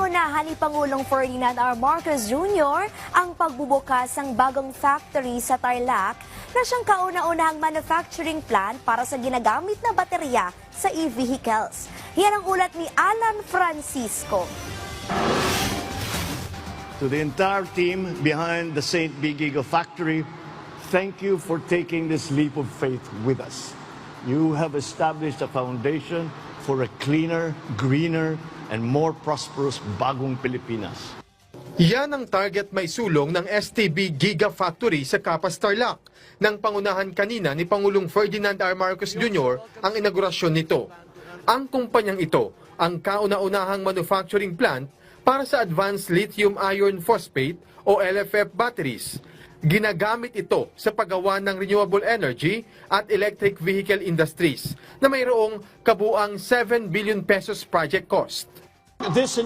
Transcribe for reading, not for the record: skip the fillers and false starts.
Pinangunahan ni Pangulong Ferdinand R. Marcos Jr. ang pagbubukas ng bagong factory sa Tarlac na siyang kauna-unahang manufacturing plant para sa ginagamit na baterya sa e-vehicles. Yan ang ulat ni Alan Francisco. To the entire team behind the St. B. Gigafactory, thank you for taking this leap of faith with us. You have established a foundation for a cleaner, greener, and more prosperous bagong Pilipinas. Yan ang target may sulong ng STB Gigafactory sa Capas, Tarlac. Nang pangunahan kanina ni Pangulong Ferdinand R. Marcos Jr. ang inaugurasyon nito. Ang kumpanyang ito ang kauna-unahang manufacturing plant para sa Advanced Lithium Iron Phosphate o LFP batteries. Ginagamit ito sa paggawa ng renewable energy at electric vehicle industries na mayroong kabuang 7 billion pesos project cost. This